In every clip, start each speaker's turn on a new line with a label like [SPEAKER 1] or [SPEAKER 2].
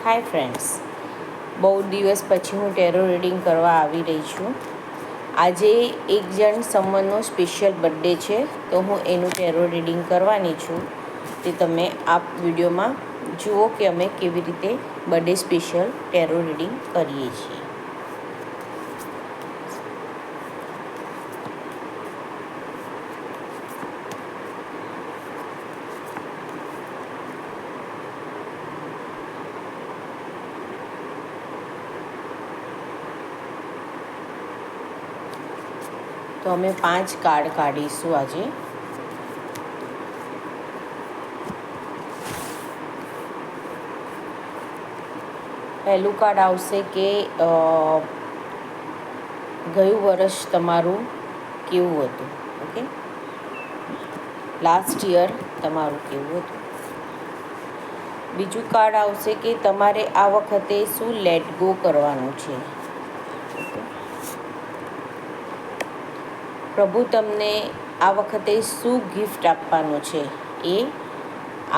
[SPEAKER 1] Hi friends, બહુ દિવસ પછી હું ટેરો રીડિંગ કરવા આવી રહી છું. આજે એક જણ સમનનો સ્પેશિયલ બર્થડે છે, તો હું એનું ટેરો રીડિંગ કરવાની છું. તે તમે આપ વિડીયોમાં જુઓ કે અમે કેવી રીતે બર્થડે સ્પેશિયલ ટેરો રીડિંગ કરીએ છીએ. તો અમે 5 કાર્ડ કાઢીશું આજે. પહેલું કાર્ડ આવશે કે ગયું વર્ષ તમારું કેવું હતું. ઓકે, લાસ્ટ યર તમારું કેવું હતું. બીજું કાર્ડ આવશે કે તમારે આ વખતે શું લેટ ગો કરવાનું છે. પ્રભુ તમને આ વખતે શું ગિફ્ટ આપવાનું છે, એ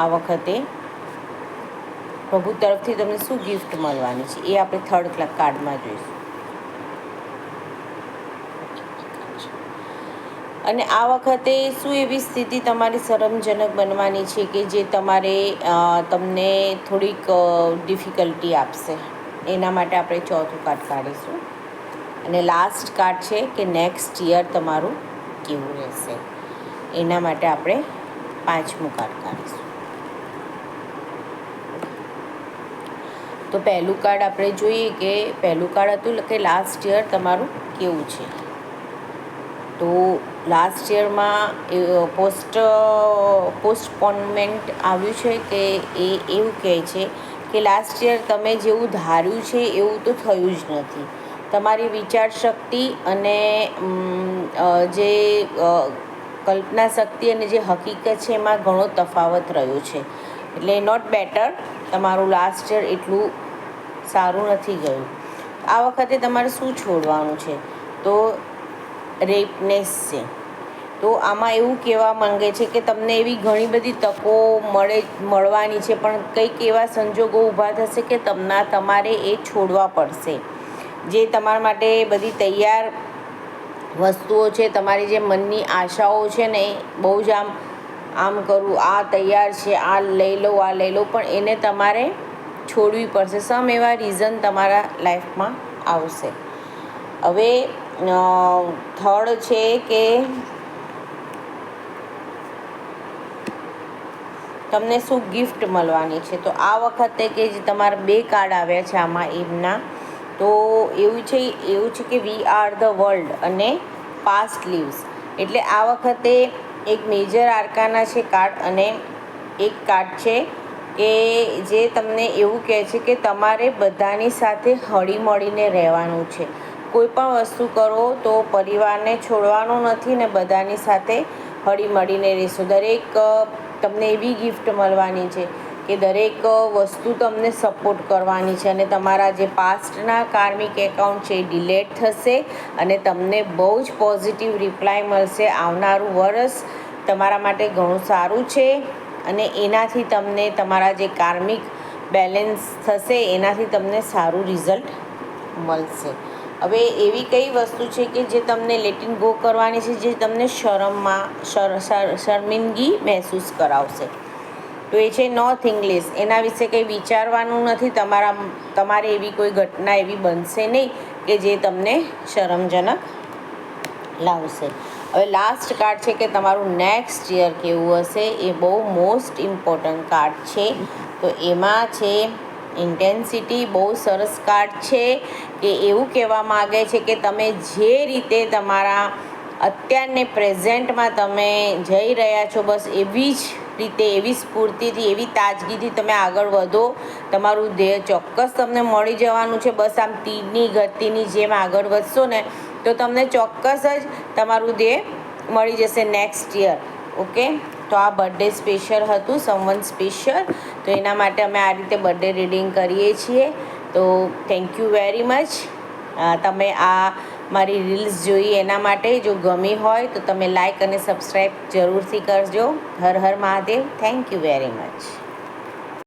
[SPEAKER 1] આ વખતે પ્રભુ તરફથી તમને શું ગિફ્ટ મળવાની છે, એ આપણે થર્ડ કાર્ડમાં જોઈશું. અને આ વખતે શું એવી સ્થિતિ તમારી શરમજનક બનવાની છે કે જે તમને થોડીક ડિફિકલ્ટી આપશે. એના માટે આપણે ચોથું કાર્ડ કાઢીશું. અને લાસ્ટ કાર્ડ છે કે નેક્સ્ટ યર તમારું કેવું રહેશે. એના માટે આપણે 5મું કાર્ડ કાઢીશું. તો પહેલું કાર્ડ આપણે જોઈએ કે પહેલું કાર્ડ હતું કે લાસ્ટ યર તમારું કેવું છે. તો લાસ્ટ યરમાં પોસ્ટપોનમેન્ટ આવ્યું છે કે એ એવું કહે છે કે લાસ્ટ યર તમે જેવું ધાર્યું છે એવું તો થયું જ નથી. તમારી વિચાર શક્તિ અને જે કલ્પના શક્તિ અને જે હકીકત છે એમાં ઘણો તફાવત રહ્યો છે. એટલે નોટ બેટર, તમારું લાસ્ટ યર એટલું સારું નથી ગયું. આ વખતે તમારે શું છોડવાનું છે, તો રેપનેસ છે. તો આમાં એવું કહેવા માંગે છે કે તમને એવી ઘણી બધી તકો મળવાની છે, પણ કંઈક એવા સંજોગો ઊભા થશે કે તમારે એ છોડવા પડશે. જે તમારા માટે બધી તૈયાર વસ્તુઓ છે, તમારી જે મનની આશાઓ છે ને, બહુ જ આમ કરું, આ તૈયાર છે, આ લઈ લો, પણ એને તમારે છોડવી પડશે. સમ એવા રીઝન તમારા લાઈફમાં આવશે. હવે થર્ડ છે કે તમને શું ગિફ્ટ મળવાની છે. તો આ વખતે કે જે તમારા 2 કાર્ડ આવ્યા છે આમાં એમના, તો એવું છે કે વી આર ધ વર્લ્ડ અને પાસ્ટ લીવ્સ. એટલે આ વખતે એક મેજર આર્કાના છે કાર્ડ, અને એક કાર્ડ છે કે જે તમને એવું કહે છે કે તમારે બધાની સાથે હળીમળીને રહેવાનું છે. કોઈ પણ વસ્તુ કરો તો પરિવારને છોડવાનું નથી ને બધાની સાથે હળીમળીને રહેશું. તમને એવી ગિફ્ટ મળવાની છે કે દરેક વસ્તુ તમને સપોર્ટ કરવાની છે, અને તમારા જે પાસ્ટના કાર્મિક એકાઉન્ટ છે એ ડિલેટ થશે અને તમને બહુ જ પોઝિટિવ રિપ્લાય મળશે. આવનારું વર્ષ તમારા માટે ઘણું સારું છે, અને એનાથી તમને તમારા જે કાર્મિક બેલેન્સ થશે એનાથી તમને સારું રિઝલ્ટ મળશે. હવે એવી કઈ વસ્તુ છે કે જે તમને લેટિંગ ગો કરવાની છે, જે તમને શર્મિંદગી મહેસૂસ કરાવશે. તો એ છે નોથિંગ લેસ. એના વિશે કંઈ વિચારવાનું નથી. તમારે એવી કોઈ ઘટના એવી બનશે નહીં કે જે તમને શરમજનક લાવશે. હવે લાસ્ટ કાર્ડ છે કે તમારું નેક્સ્ટ યર કેવું હશે. એ બહુ મોસ્ટ ઇમ્પોર્ટન્ટ કાર્ડ છે. તો એમાં છે ઇન્ટેન્સિટી. બહુ સરસ કાર્ડ છે કે એવું કહેવા માગે છે કે તમે જે રીતે તમારા અત્યારને પ્રેઝન્ટમાં તમે જઈ રહ્યા છો, બસ એવી જ રીતે, એવી સ્ફૂર્તિથી, એવી તાજગીથી તમે આગળ વધો. તમારું ધ્યેય ચોક્કસ તમને મળી જવાનું છે. બસ આમ તીરની ગતિની જેમ આગળ વધશો ને તો તમને ચોક્કસ જ તમારું ધ્યેય મળી જશે નેક્સ્ટ યર. ઓકે, તો આ બર્થડે સ્પેશિયલ હતું, સમવન સ્પેશિયલ. તો એના માટે અમે આ રીતે બર્થડે રીડિંગ કરીએ છીએ. તો થેન્ક યુ વેરી મચ. તમે આ મારી રીલ્સ જોઈ એના માટે. જો ગમી હોય તો તમે લાઈક અને સબસ્ક્રાઈબ જરૂરથી કરજો. હર હર Mahadev. Thank you very much.